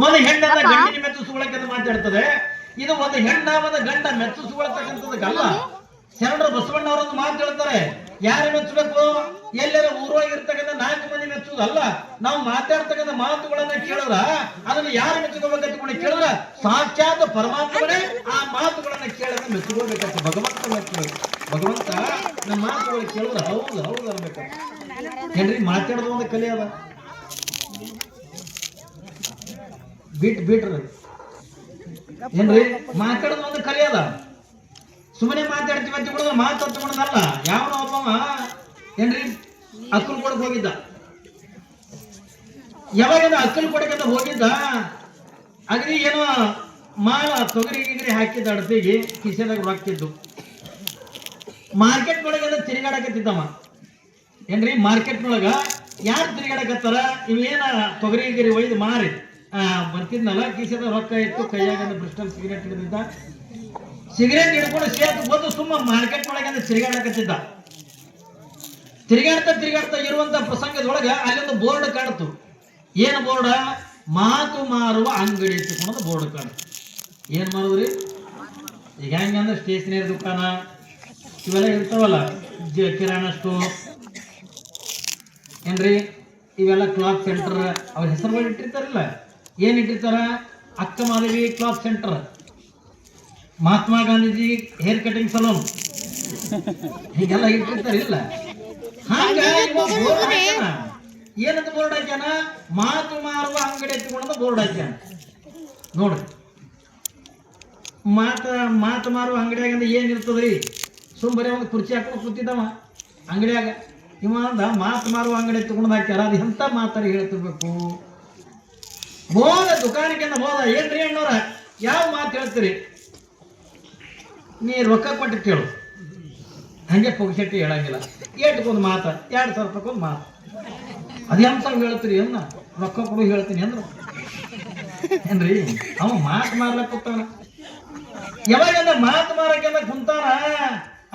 ಒಂದು ಹೆಣ್ಣನ್ನ ಗಂಡಿನ ಮೆಚ್ಚಿಸ್ಕೊಳಕ್ಕೆ ಮಾತಾಡ್ತದೆ. ಇದು ಒಂದು ಹೆಣ್ಣ ಒಂದು ಗಂಡ ಮೆಚ್ಚಿಸ್ಕೊಳ್ತಕ್ಕಂಥದಕ್ಕಲ್ಲ. ಶರಣರು ಬಸವಣ್ಣವರೊಂದು ಮಾತು ಹೇಳ್ತಾರೆ, ಯಾರು ಮೆಚ್ಚಬೇಕು? ಎಲ್ಲರ ಊರೊಳಗಿರ್ತಕ್ಕಂಥ 4 ಮಂದಿ ಮೆಚ್ಚುವುದಲ್ಲ. ನಾವು ಮಾತಾಡ್ತಕ್ಕಂಥ ಮಾತುಗಳನ್ನ ಕೇಳಿದ್ರ ಅದನ್ನ ಯಾರು ಮೆಚ್ಚಿಕೋಬೇಕಂತ ಕೇಳಿದ್ರ ಸಾಕ್ಷಾತ್ ಪರಮಾತ್ಮನೇ ಆ ಮಾತುಗಳನ್ನ ಕೇಳಿದ್ರೆ ಮೆಚ್ಚಿಕೋಬೇಕಂತ ಭಗವಂತ ಮೆಚ್ಚಬೇಕು. ಭಗವಂತ ನಮ್ಮ ಮಾತುಗಳು ಕೇಳಿದ್ರೆ ಹೌದು ಹೌದು ಅನ್ಬೇಕು. ಏನ್ರಿ ಮಾತಾಡೋದು ಒಂದು ಕಲೆ ಅದ. ಬಿಟ್ರಿ ಏನ್ರಿ ಮಾತಾಡೋದು ಒಂದು ಕಲೆ ಅದ. ಸುಮ್ಮನೆ ಮಾತಾಡ್ತೀವಿ ಅಂತ ಕೂಡ ಮಾತು ಹತ್ಕೊಂಡದಲ್ಲ. ಯಾವನ ಒಬ್ಬವ ಏನ್ರಿ ಅಕ್ಕಲ್ ಕೊಡಕ್ ಹೋಗಿದ್ದ. ಯಾವಾಗ ಅಕ್ಕಲ್ ಕೊಡಕಂತ ಹೋಗಿದ್ದ, ಅಗದಿ ಏನೋ ಮಾಳ ತೊಗರಿ ಗಿಗರಿ ಹಾಕಿದ್ದ ಅಡತಿಗೆ ಕಿಸೆದಾಗ ರೊಕ್ಕಿದ್ದು. ಮಾರ್ಕೆಟ್ ಒಳಗೆಲ್ಲ ತಿರುಗಾಡಕತ್ತಿದ್ದವ. ಏನ್ರಿ ಮಾರ್ಕೆಟ್ ಒಳಗ ಯಾರು ತಿರುಗಾಡಕತ್ತಾರ? ಇವೇನ ತೊಗರಿ ಗಿರಿ ಒಯ್ದು ಮಾರಿ ಬರ್ತಿದ್ನಲ್ಲ, ಕಿಸೆದಾಗ ರೊಕ್ಕ ಇತ್ತು, ಕೈಯಾಗ ಬ್ರಿಸ್ಟಲ್ ಸಿಗರೇಟ್ ಹಿಡಿದಿದ್ದ. ಸಿಗರೇಟ್ ಹಿಡ್ಕೊಂಡು ಸೇತು ಬಂದು ಸುಮ್ಮ ಮಾರ್ಕೆಟ್ ಒಳಗೆ ತಿರುಗಾಡಕತ್ತಿದ್ದ. ತಿರುಗಾಡ್ತಾ ಇರುವಂತ ಪ್ರಸಂಗದೊಳಗೆ ಅಲ್ಲೊಂದು ಬೋರ್ಡ್ ಕಾಣ್ತು. ಏನು ಬೋರ್ಡ? ಮಾತು ಮಾರುವ ಅಂಗಡಿ ಇಟ್ಟುಕೊಂಡು ಬೋರ್ಡ್ ಕಾಣ್ತು. ಏನ್ ಮಾಡುದ್ರಿ? ಈಗ ಹೆಂಗಂದ್ರೆ ಸ್ಟೇಷನರಿ ದುಕಾನ ಇವೆಲ್ಲ ಇರ್ತಾವಲ್ಲ, ಕಿರಾಣಾ ಸ್ಟೋರ್ ಏನ್ರಿ, ಇವೆಲ್ಲ ಕ್ಲಾತ್ ಸೆಂಟರ್, ಅವ್ರ ಹೆಸರುಗಳು ಇಟ್ಟಿರ್ತಾರಲ್ಲ. ಏನ್ ಇಟ್ಟಿರ್ತಾರ? ಅಕ್ಕ Madhavi cloth centre, Mahatma Gandhiji hair cutting salon, ಹೀಗೆಲ್ಲ ಇಟ್ಟಿರ್ತಾರಿಲ್ಲ. ಹಾಗ ಏನಂತ ಬೋರ್ಡ್ ಹಾಕ್ಯಾನ? ಮಾತು ಮಾರುವ ಅಂಗಡಿ ಎತ್ತಿಕೊಂಡ ಬೋರ್ಡ್ ಹಾಕ್ಯಾನ. ನೋಡ್ರಿ, ಮಾತು ಮಾರುವ ಅಂಗಡಿಯಾಗ ಏನ್ ಇರ್ತದ್ರಿ? ಬರೀ ಒಂದು ಕುರ್ಚಿ ಹಾಕೊಂಡು ಕೂತಿದ್ದವ ಅಂಗಡಿಯಾಗ. ಇವ ಅಂದ ಮಾತು ಮಾರುವ ಅಂಗಡಿ ಎತ್ತಿಕೊಂಡು ಹಾಕ್ಯಾರ. ಅದು ಎಂತ ಮಾತಾಡಿ ಹೇಳ್ತಿರ್ಬೇಕು? ಬೋದ ದುಕಾನಕ್ಕೆ ಬೋದ. ಏನ್ರಿ ಅಣ್ಣವ್ರ ಯಾವ ಮಾತು ಹೇಳ್ತೀರಿ? ನೀ ರೊಕ್ಕ ಕೊಟ್ಟು ಕೇಳು, ಹಂಗೆ ಪೊಗಸೆಟ್ಟಿ ಹೇಳಂಗಿಲ್ಲ. ಏಟ್ಕೊಂದು ಮಾತ, 2,000 ರೂಪಾಯಿಗೊಂದು ಮಾತು. ಅದೇಂತ ಹೇಳ್ತೀರಿ ಅನ್ನ? ರೊಕ್ಕ ಕೊಡು ಹೇಳ್ತೀನಿ ಅಂದ್ರು. ಏನ್ರಿ ಅವ ಮಾತು ಮಾರ್ಲಕ್ ಕೂತಾನ. ಯಾವಾಗ ಮಾತು ಮಾರಕ್ಕೆಲ್ಲ ಕುಂತಾನ,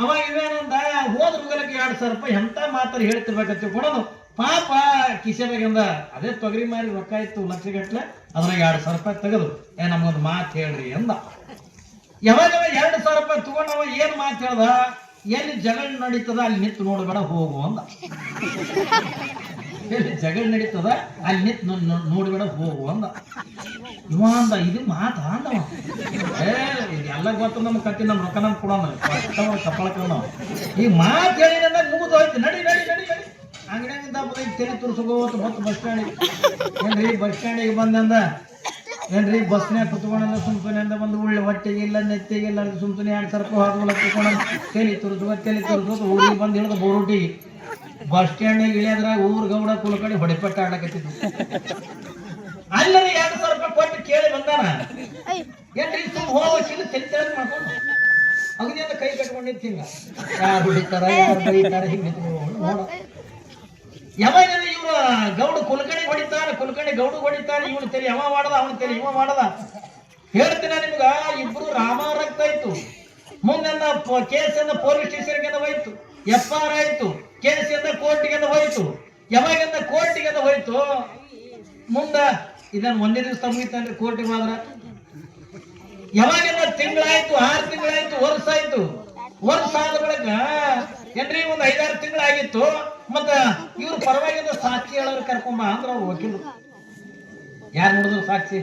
ಅವಾಗ ಇವೇನಂದ ಹೋದ್ರ ಮುಗಲಕ್ಕೆ 2,000 ರೂಪಾಯಿ ಎಂತ ಮಾತಾಡಿ ಹೇಳ್ತಿರ್ಬೇಕಂತ ಕೊಡೋದು. ಪಾಪ ಕಿಶೆದಾಗಿಂದ ಅದೇ ತೊಗರಿ ಮಾರಿ ರೊಕ್ಕ ಇತ್ತು ಲಕ್ಷಗಟ್ಲೆ, ಅದ್ರಾಗ 2,000 ರೂಪಾಯಿ ತೆಗೆದು ನಮ್ಗೊಂದು ಮಾತು ಹೇಳ್ರಿ ಅಂದ. ಯಾವಾಗ 2,000 ರೂಪಾಯಿ ತಗೊಂಡವ ಏನ್ ಮಾತು ಹೇಳ್ದ? ಎಲ್ಲಿ ಜಗಳ ನಡೀತದ ಅಲ್ಲಿ ನಿಂತು ನೋಡಬೇಡ ಹೋಗು ಅಂದ. ಎಲ್ಲಿ ಜಗಳ ನಡೀತದ ಅಲ್ಲಿ ನಿಂತು ನೋಡಬೇಡ ಹೋಗು ಅಂದ. ಇವ ಅಂದ ಇದು ಮಾತ ಅಂದವ. ಎಲ್ಲ ಗೊತ್ತ ನಮ್ಮ ಕತ್ತಿ, ನಮ್ಮ ರೊಕ್ಕ ನಮ್ ಕೊಡೋಣ ಕಪ್ಪಳಕ. ಈ ಮಾತು ಹೇಳಿದ ಮುಗಿದು ಹೋಯ್ತು. ನಡಿ ನಡಿ ನಡಿ ನಡಿ ಅಂಗಡಿಯಿಂದ ತಲೆ ತುರ್ಸ್ಕೋತ ಮತ್ತು ಬಸ್ ಸ್ಟ್ಯಾಂಡಿಗೆ. ಏನ್ರಿ ಬಸ್ ಸ್ಟ್ಯಾಂಡಿಗೆ ಬಂದಂದ ಏನ್ರಿ ಬಸ್ನ್ಯಾಗ ಕುತ್ಕೊಂಡ ಸುಮ್ಸುನೆ ಬಂದು ಉಳ್ಳೆ ಹೊಟ್ಟೆಗೆ ಇಲ್ಲ ನೆತ್ತಿಗೆ ಇಲ್ಲ ಸುಮ್ಸುನೆ 2,000 ರೂಪಾಯಿ ಹಾಕುವಲ್ಲ ಕುತ್ಕೊಂಡ ತಲೆ ತುರ್ಸೋದು ಊರಿಗೆ ಬಂದು ಹಿಡಿದು ಬೋರುಟಿಗೆ ಬಸ್ ಸ್ಟ್ಯಾಂಡ್ನಾಗ ಇಳಿಯದ್ರಾಗ ಊರ್ ಗೌಡ ಕುಳ್ಕಡಿ ಹೊಡೆಪಟ್ಟ ಆಡಕತ್ತಿದ್ರು. ಅಲ್ಲರಿ 2,000 ರೂಪಾಯಿ ಕೊಟ್ಟು ಕೇಳಿ ಬಂದಾನ. ಏನ್ರಿ ಸುಮ್ ಹೋಗಿಲ್ಲ ತಲೆ ಮಾಡ್ಕೊಂಡು ಅಗದಿಯಿಂದ ಕೈ ಕಟ್ಕೊಂಡಿತ್ತು. ಹಿಂಗ ಯಾರು ಹೊಡಿತಾರ ಯಾರು ಬೈತಾರ ಹಿಂಗೆ ನೋಡ. ಯಾವಾಗ ಇವ್ರು ಗೌಡ ಕುಲಕಣಿ ಹೊಡಿತಾರ, ಕುಲಕಣಿ ಗೌಡ ಹೊಡಿತಾರ. ಇವನು ತಲೆ ಅವ ಮಾಡದ, ಅವನ ತಲೆ ಇವ ಮಾಡದ. ಹೇಳ್ತೀನ ನಿಮ್ಗ, ಇಬ್ರು ರಾಮ ರಕ್ತ ಇತ್ತು. ಮುಂದೆ ಕೇಸನ್ನ ಪೊಲೀಸ್ ಸ್ಟೇಷನ್ಗೆ ಹೋಯ್ತು, FR ಆಯ್ತು. ಕೇಸಿಂದ ಕೋರ್ಟಿಗೆ ಹೋಯ್ತು. ಯಾವಾಗಿಂದ ಕೋರ್ಟಿಗೆ ಹೋಯ್ತು, ಮುಂದ ಇದನ್ನ 1 ದಿವಸ ಮುಗಿತನ್ರಿ ಕೋರ್ಟಿಗೆ ಹೋದ್ರ. ಯಾವಾಗಿಂದ ತಿಂಗಳಾಯ್ತು, 6 ತಿಂಗಳಾಯ್ತು, ವರ್ಷ ಆಯ್ತು. ವರ್ಷ ಆದ ಬಳಿಕ ಏನ್ರಿ ಒಂದು 5-6 ತಿಂಗಳಾಗಿತ್ತು. ಮತ್ತ ಇವ್ರು ಪರವಾಗಿಂದ ಸಾಕ್ಷಿ ಹೇಳೋರು ಕರ್ಕೊಂಬ ಅಂದ್ರ ಅವ್ರು ವಕೀಲರು. ಯಾರು ನೋಡಿದ್ರು ಸಾಕ್ಷಿ